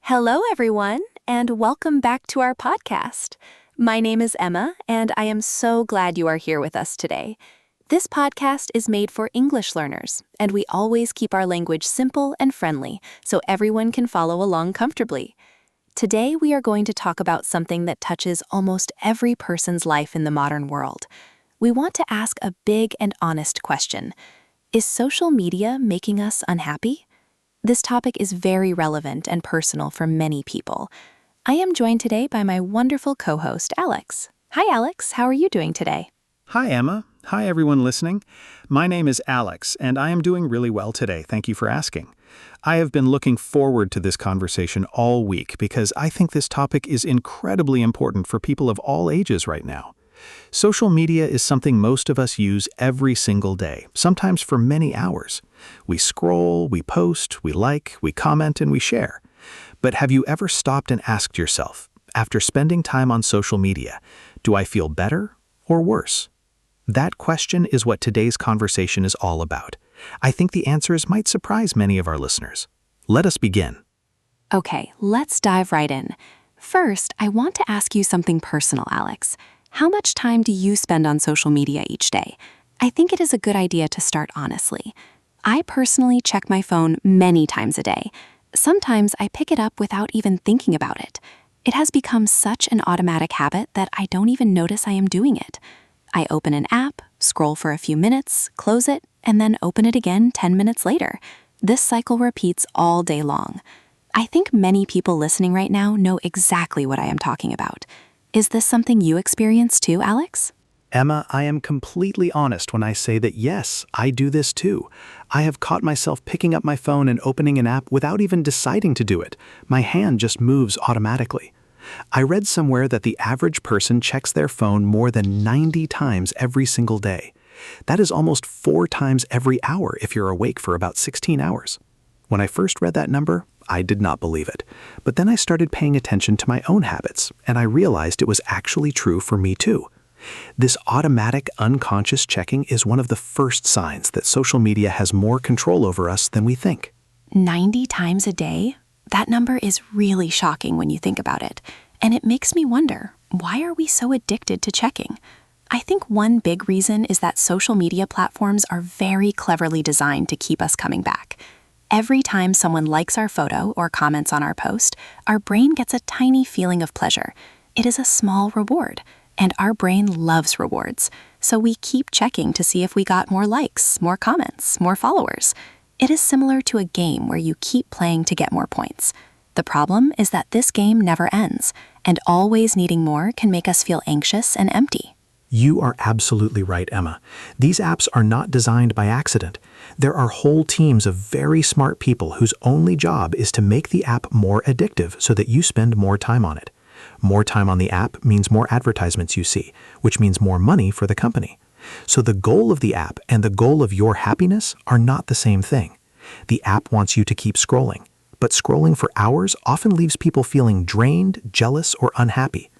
Hello, everyone, and welcome back to our podcast. My name is Emma, and I am so glad you are here with us today. This podcast is made for English learners, and we always keep our language simple and friendly so everyone can follow along comfortably. Today, we are going to talk about something that touches almost every person's life in the modern world. We want to ask a big and honest question. Is social media making us unhappy? This topic is very relevant and personal for many people. I am joined today by my wonderful co-host, Alex. Hi, Alex. How are you doing today? Hi, Emma. Hi, everyone listening. My name is Alex, and I am doing really well today. Thank you for asking. I have been looking forward to this conversation all week because I think this topic is incredibly important for people of all ages right now. Social media is something most of us use every single day, sometimes for many hours. We scroll, we post, we like, we comment, and we share. But have you ever stopped and asked yourself, after spending time on social media, do I feel better or worse? That question is what today's conversation is all about. I think the answers might surprise many of our listeners. Let us begin. Okay, let's dive right in. First, I want to ask you something personal, Alex. How much time do you spend on social media each day? I think it is a good idea to start honestly. I personally check my phone many times a day. Sometimes I pick it up without even thinking about it. It has become such an automatic habit that I don't even notice I am doing it. I open an app, scroll for a few minutes, close it, and then open it again 10 minutes later. This cycle repeats all day long. I think many people listening right now know exactly what I am talking about. Is this something you experience too, Alex? Emma, I am completely honest when I say that yes, I do this too. I have caught myself picking up my phone and opening an app without even deciding to do it. My hand just moves automatically. I read somewhere that the average person checks their phone more than 90 times every single day. That is almost 4 times every hour if you're awake for about 16 hours. When I first read that number, I did not believe it. But then I started paying attention to my own habits, and I realized it was actually true for me too. This automatic, unconscious checking is one of the first signs that social media has more control over us than we think. 90 times a day? That number is really shocking when you think about it. And it makes me wonder, why are we so addicted to checking? I think one big reason is that social media platforms are very cleverly designed to keep us coming back. Every time someone likes our photo or comments on our post, our brain gets a tiny feeling of pleasure. It is a small reward, and our brain loves rewards. So we keep checking to see if we got more likes, more comments, more followers. It is similar to a game where you keep playing to get more points. The problem is that this game never ends, and always needing more can make us feel anxious and empty. You are absolutely right, Emma. These apps are not designed by accident. There are whole teams of very smart people whose only job is to make the app more addictive so that you spend more time on it. More time on the app means more advertisements you see, which means more money for the company. So the goal of the app and the goal of your happiness are not the same thing. The app wants you to keep scrolling, but scrolling for hours often leaves people feeling drained, jealous, or unhappy.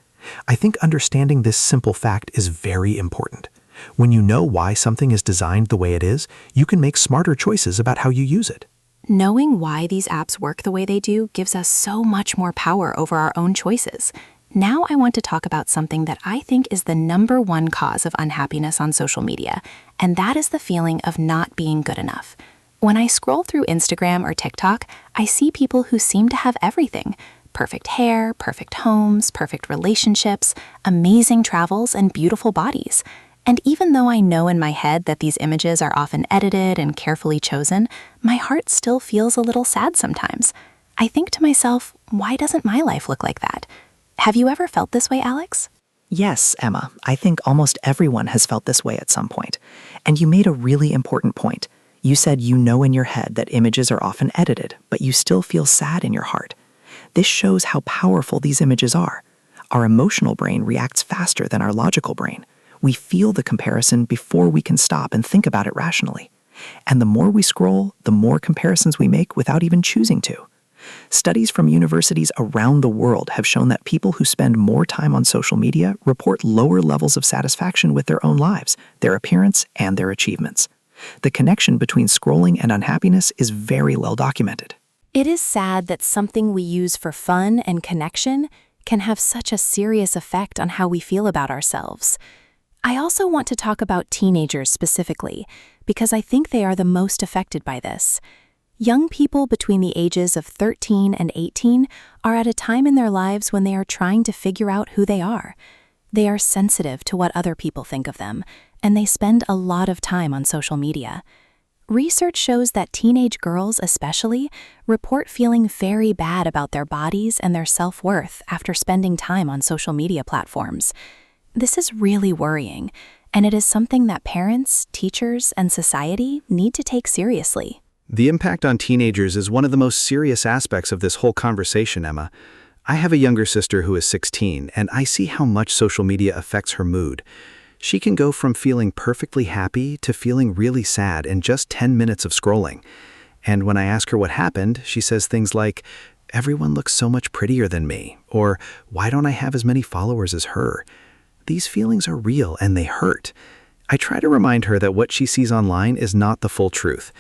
I think understanding this simple fact is very important. When you know why something is designed the way it is, you can make smarter choices about how you use it. Knowing why these apps work the way they do gives us so much more power over our own choices. Now I want to talk about something that I think is the number one cause of unhappiness on social media, and that is the feeling of not being good enough. When I scroll through Instagram or TikTok, I see people who seem to have everything. Perfect hair, perfect homes, perfect relationships, amazing travels, and beautiful bodies. And even though I know in my head that these images are often edited and carefully chosen, my heart still feels a little sad sometimes. I think to myself, why doesn't my life look like that? Have you ever felt this way, Alex? Yes, Emma. I think almost everyone has felt this way at some point. And you made a really important point. You said you know in your head that images are often edited, but you still feel sad in your heart. This shows how powerful these images are. Our emotional brain reacts faster than our logical brain. We feel the comparison before we can stop and think about it rationally. And the more we scroll, the more comparisons we make without even choosing to. Studies from universities around the world have shown that people who spend more time on social media report lower levels of satisfaction with their own lives, their appearance, and their achievements. The connection between scrolling and unhappiness is very well documented. It is sad that something we use for fun and connection can have such a serious effect on how we feel about ourselves. I also want to talk about teenagers specifically, because I think they are the most affected by this. Young people between the ages of 13 and 18 are at a time in their lives when they are trying to figure out who they are. They are sensitive to what other people think of them, and they spend a lot of time on social media. Research shows that teenage girls especially report feeling very bad about their bodies and their self-worth after spending time on social media platforms. This is really worrying, and it is something that parents, teachers, and society need to take seriously. The impact on teenagers is one of the most serious aspects of this whole conversation, Emma. I have a younger sister who is 16, and I see how much social media affects her mood. She can go from feeling perfectly happy to feeling really sad in just 10 minutes of scrolling. And when I ask her what happened, she says things like, "Everyone looks so much prettier than me," or "Why don't I have as many followers as her?" These feelings are real and they hurt. I try to remind her that what she sees online is not the full truth.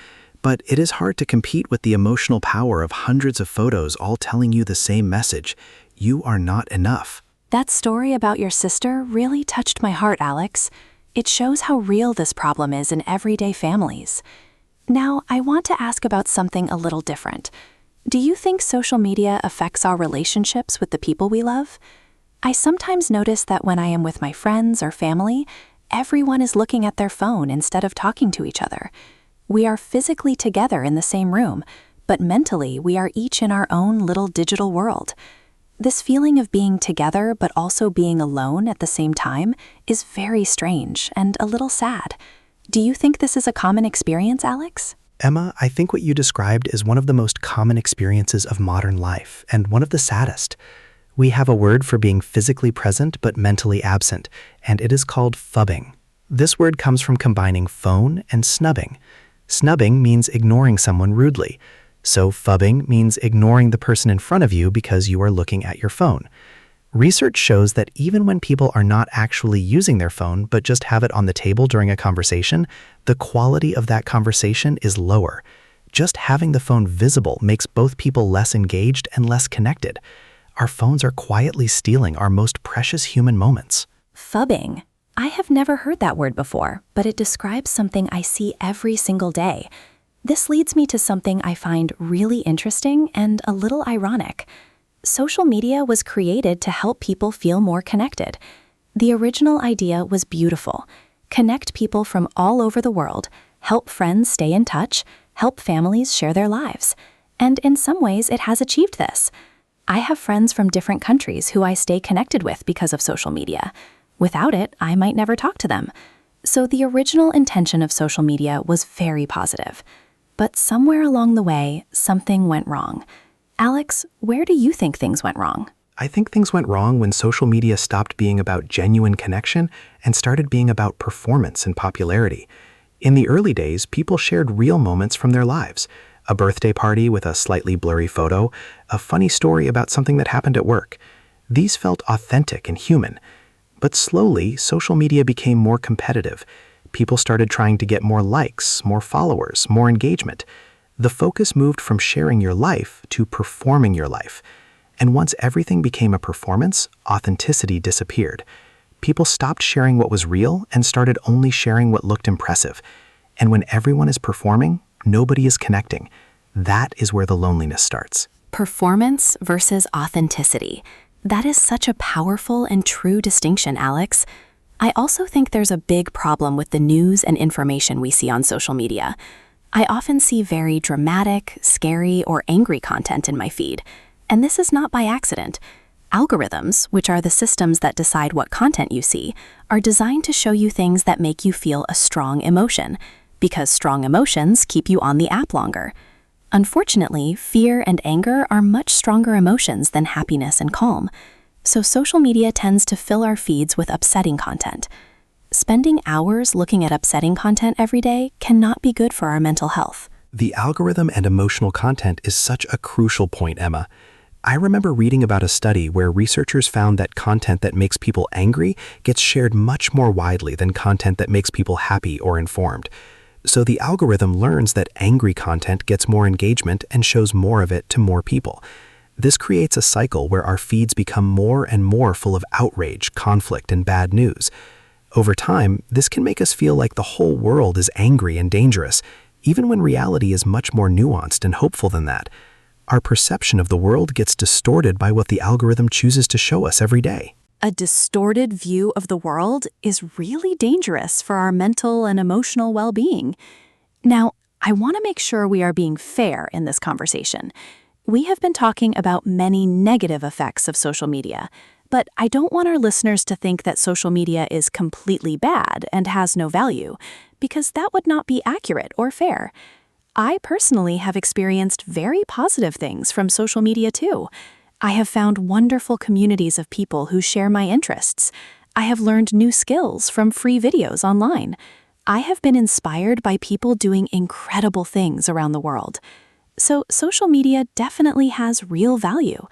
But it is hard to compete with the emotional power of hundreds of photos all telling you the same message: you are not enough. That story about your sister really touched my heart, Alex. It shows how real this problem is in everyday families. Now, I want to ask about something a little different. Do you think social media affects our relationships with the people we love? I sometimes notice that when I am with my friends or family, everyone is looking at their phone instead of talking to each other. We are physically together in the same room, but mentally we are each in our own little digital world. This feeling of being together but also being alone at the same time is very strange and a little sad. Do you think this is a common experience, Alex? Emma, I think what you described is one of the most common experiences of modern life, and one of the saddest. We have a word for being physically present but mentally absent, and it is called phubbing. This word comes from combining phone and snubbing. Snubbing means ignoring someone rudely, so phubbing means ignoring the person in front of you because you are looking at your phone. Research shows that even when people are not actually using their phone but just have it on the table during a conversation, the quality of that conversation is lower. Just having the phone visible makes both people less engaged and less connected. Our phones are quietly stealing our most precious human moments. Phubbing. I have never heard that word before, but it describes something I see every single day. This leads me to something I find really interesting and a little ironic. Social media was created to help people feel more connected. The original idea was beautiful. Connect people from all over the world, help friends stay in touch, help families share their lives. And in some ways, it has achieved this. I have friends from different countries who I stay connected with because of social media. Without it, I might never talk to them. So the original intention of social media was very positive. But somewhere along the way, something went wrong. Alex, where do you think things went wrong? I think things went wrong when social media stopped being about genuine connection and started being about performance and popularity. In the early days, people shared real moments from their lives. A birthday party with a slightly blurry photo, a funny story about something that happened at work. These felt authentic and human. But slowly, social media became more competitive. People started trying to get more likes, more followers, more engagement. The focus moved from sharing your life to performing your life. And once everything became a performance, authenticity disappeared. People stopped sharing what was real and started only sharing what looked impressive. And when everyone is performing, nobody is connecting. That is where the loneliness starts. Performance versus authenticity. That is such a powerful and true distinction, Alex. I also think there's a big problem with the news and information we see on social media. I often see very dramatic, scary, or angry content in my feed. And this is not by accident. Algorithms, which are the systems that decide what content you see, are designed to show you things that make you feel a strong emotion, because strong emotions keep you on the app longer. Unfortunately, fear and anger are much stronger emotions than happiness and calm. So social media tends to fill our feeds with upsetting content. Spending hours looking at upsetting content every day cannot be good for our mental health. The algorithm and emotional content is such a crucial point, Emma. I remember reading about a study where researchers found that content that makes people angry gets shared much more widely than content that makes people happy or informed. So the algorithm learns that angry content gets more engagement and shows more of it to more people. This creates a cycle where our feeds become more and more full of outrage, conflict, and bad news. Over time, this can make us feel like the whole world is angry and dangerous, even when reality is much more nuanced and hopeful than that. Our perception of the world gets distorted by what the algorithm chooses to show us every day. A distorted view of the world is really dangerous for our mental and emotional well-being. Now, I want to make sure we are being fair in this conversation. We have been talking about many negative effects of social media, but I don't want our listeners to think that social media is completely bad and has no value, because that would not be accurate or fair. I personally have experienced very positive things from social media too. I have found wonderful communities of people who share my interests. I have learned new skills from free videos online. I have been inspired by people doing incredible things around the world. So social media definitely has real value.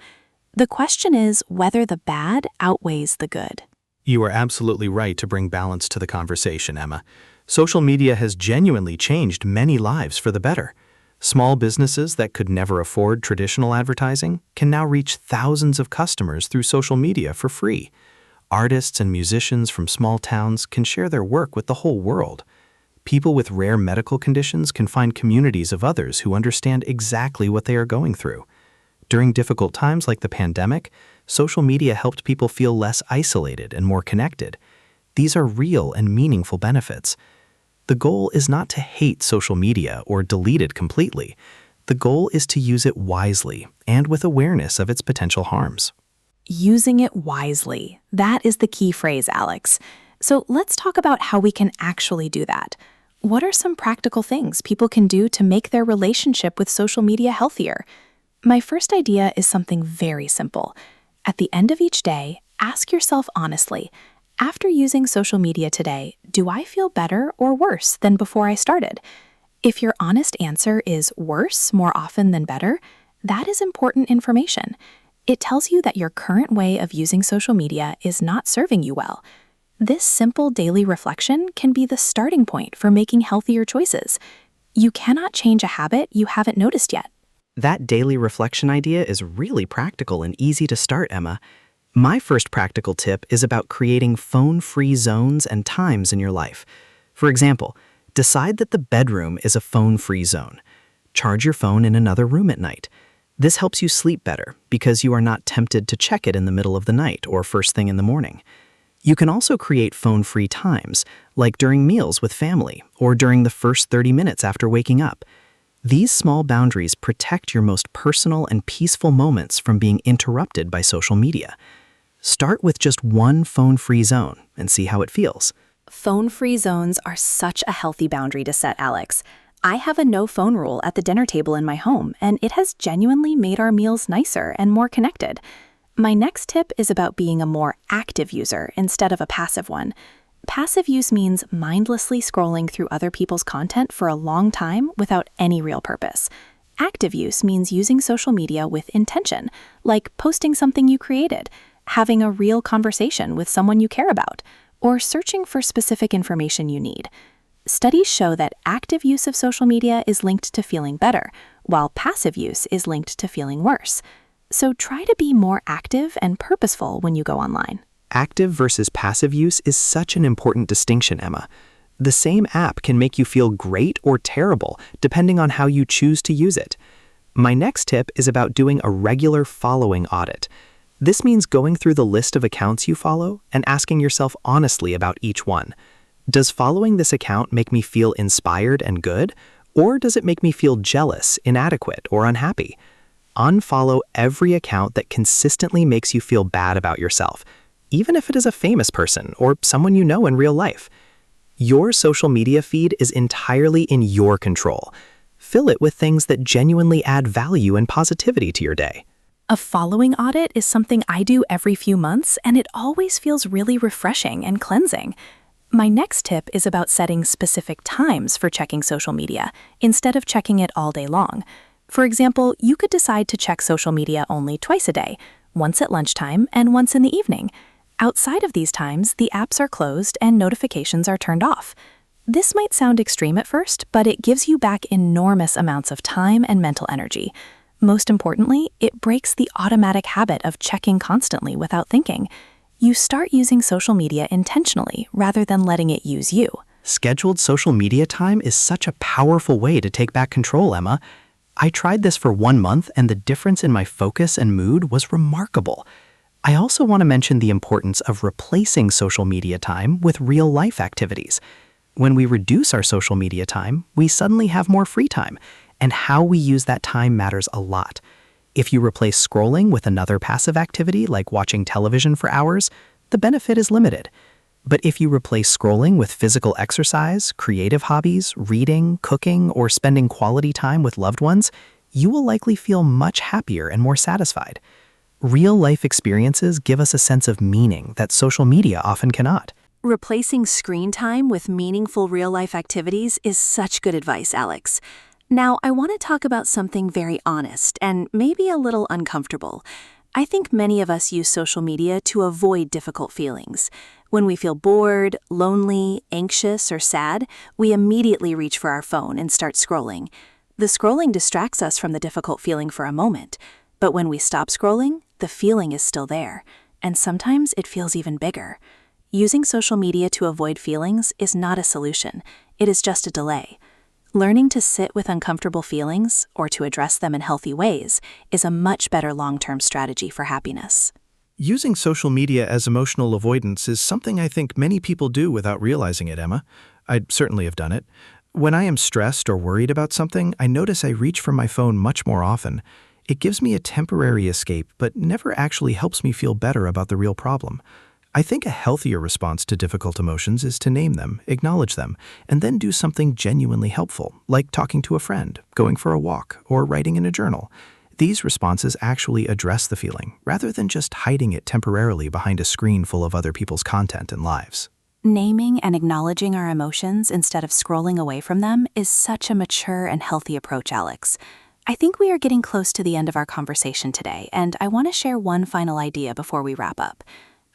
The question is whether the bad outweighs the good. You are absolutely right to bring balance to the conversation, Emma. Social media has genuinely changed many lives for the better. Small businesses that could never afford traditional advertising can now reach thousands of customers through social media for free. Artists and musicians from small towns can share their work with the whole world. People with rare medical conditions can find communities of others who understand exactly what they are going through. During difficult times like the pandemic, social media helped people feel less isolated and more connected. These are real and meaningful benefits. The goal is not to hate social media or delete it completely. The goal is to use it wisely and with awareness of its potential harms. Using it wisely. That is the key phrase, Alex. So let's talk about how we can actually do that. What are some practical things people can do to make their relationship with social media healthier? My first idea is something very simple. At the end of each day, ask yourself honestly, after using social media today, do I feel better or worse than before I started? If your honest answer is worse more often than better, that is important information. It tells you that your current way of using social media is not serving you well. This simple daily reflection can be the starting point for making healthier choices. You cannot change a habit you haven't noticed yet. That daily reflection idea is really practical and easy to start, Emma. My first practical tip is about creating phone-free zones and times in your life. For example, decide that the bedroom is a phone-free zone. Charge your phone in another room at night. This helps you sleep better because you are not tempted to check it in the middle of the night or first thing in the morning. You can also create phone-free times, like during meals with family or during the first 30 minutes after waking up. These small boundaries protect your most personal and peaceful moments from being interrupted by social media. Start with just one phone-free zone and see how it feels. Phone-free zones are such a healthy boundary to set, Alex. I have a no-phone rule at the dinner table in my home, and it has genuinely made our meals nicer and more connected. My next tip is about being a more active user instead of a passive one. Passive use means mindlessly scrolling through other people's content for a long time without any real purpose. Active use means using social media with intention, like posting something you created, having a real conversation with someone you care about, or searching for specific information you need. Studies show that active use of social media is linked to feeling better, while passive use is linked to feeling worse. So try to be more active and purposeful when you go online. Active versus passive use is such an important distinction, Emma. The same app can make you feel great or terrible depending on how you choose to use it. My next tip is about doing a regular following audit. This means going through the list of accounts you follow and asking yourself honestly about each one. Does following this account make me feel inspired and good, or does it make me feel jealous, inadequate, or unhappy? Unfollow every account that consistently makes you feel bad about yourself, even if it is a famous person or someone you know in real life. Your social media feed is entirely in your control. Fill it with things that genuinely add value and positivity to your day. A following audit is something I do every few months, and it always feels really refreshing and cleansing. My next tip is about setting specific times for checking social media, instead of checking it all day long. For example, you could decide to check social media only twice a day, once at lunchtime and once in the evening. Outside of these times, the apps are closed and notifications are turned off. This might sound extreme at first, but it gives you back enormous amounts of time and mental energy. Most importantly, it breaks the automatic habit of checking constantly without thinking. You start using social media intentionally rather than letting it use you. Scheduled social media time is such a powerful way to take back control, Emma. I tried this for 1 month, and the difference in my focus and mood was remarkable. I also want to mention the importance of replacing social media time with real-life activities. When we reduce our social media time, we suddenly have more free time, and how we use that time matters a lot. If you replace scrolling with another passive activity like watching television for hours, the benefit is limited. But if you replace scrolling with physical exercise, creative hobbies, reading, cooking, or spending quality time with loved ones, you will likely feel much happier and more satisfied. Real-life experiences give us a sense of meaning that social media often cannot. Replacing screen time with meaningful real-life activities is such good advice, Alex. Now, I want to talk about something very honest and maybe a little uncomfortable. I think many of us use social media to avoid difficult feelings. When we feel bored, lonely, anxious, or sad, we immediately reach for our phone and start scrolling. The scrolling distracts us from the difficult feeling for a moment, but when we stop scrolling, the feeling is still there, and sometimes it feels even bigger. Using social media to avoid feelings is not a solution, it is just a delay. Learning to sit with uncomfortable feelings, or to address them in healthy ways, is a much better long-term strategy for happiness. Using social media as emotional avoidance is something I think many people do without realizing it, Emma. I'd certainly have done it. When I am stressed or worried about something, I notice I reach for my phone much more often. It gives me a temporary escape, but never actually helps me feel better about the real problem. I think a healthier response to difficult emotions is to name them, acknowledge them, and then do something genuinely helpful, like talking to a friend, going for a walk, or writing in a journal. These responses actually address the feeling, rather than just hiding it temporarily behind a screen full of other people's content and lives. Naming and acknowledging our emotions instead of scrolling away from them is such a mature and healthy approach, Alex. I think we are getting close to the end of our conversation today, and I want to share one final idea before we wrap up.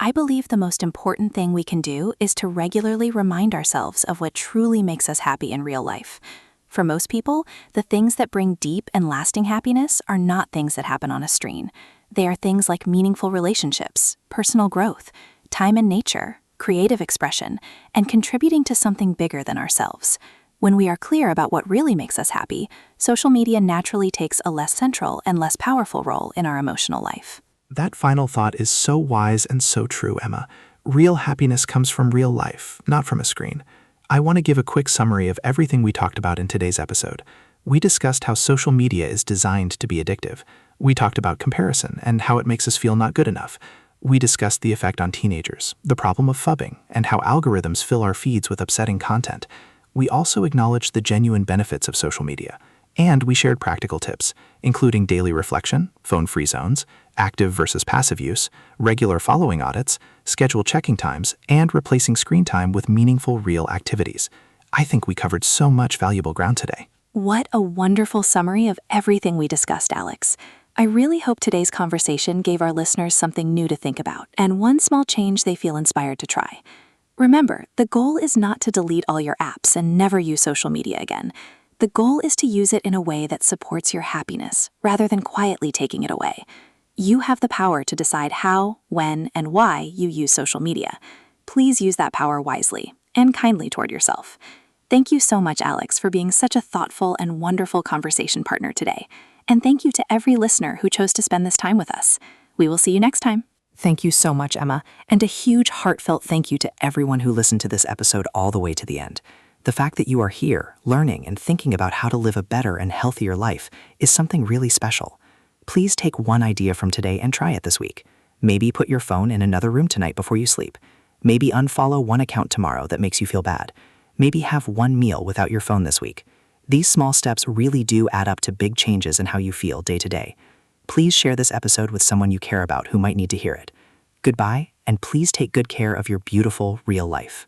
I believe the most important thing we can do is to regularly remind ourselves of what truly makes us happy in real life. For most people, the things that bring deep and lasting happiness are not things that happen on a screen. They are things like meaningful relationships, personal growth, time in nature, creative expression, and contributing to something bigger than ourselves. When we are clear about what really makes us happy, social media naturally takes a less central and less powerful role in our emotional life. That final thought is so wise and so true, Emma. Real happiness comes from real life, not from a screen. I want to give a quick summary of everything we talked about in today's episode. We discussed how social media is designed to be addictive. We talked about comparison and how it makes us feel not good enough. We discussed the effect on teenagers, the problem of phubbing, and how algorithms fill our feeds with upsetting content. We also acknowledged the genuine benefits of social media. And we shared practical tips, including daily reflection, phone-free zones, active versus passive use, regular following audits, scheduled checking times, and replacing screen time with meaningful real activities. I think we covered so much valuable ground today. What a wonderful summary of everything we discussed, Alex. I really hope today's conversation gave our listeners something new to think about, and one small change they feel inspired to try. Remember, the goal is not to delete all your apps and never use social media again. The goal is to use it in a way that supports your happiness, rather than quietly taking it away. You have the power to decide how, when, and why you use social media. Please use that power wisely and kindly toward yourself. Thank you so much, Alex, for being such a thoughtful and wonderful conversation partner today. And thank you to every listener who chose to spend this time with us. We will see you next time. Thank you so much, Emma, and a huge heartfelt thank you to everyone who listened to this episode all the way to the end. The fact that you are here, learning and thinking about how to live a better and healthier life is something really special. Please take one idea from today and try it this week. Maybe put your phone in another room tonight before you sleep. Maybe unfollow one account tomorrow that makes you feel bad. Maybe have one meal without your phone this week. These small steps really do add up to big changes in how you feel day to day. Please share this episode with someone you care about who might need to hear it. Goodbye, and please take good care of your beautiful, real life.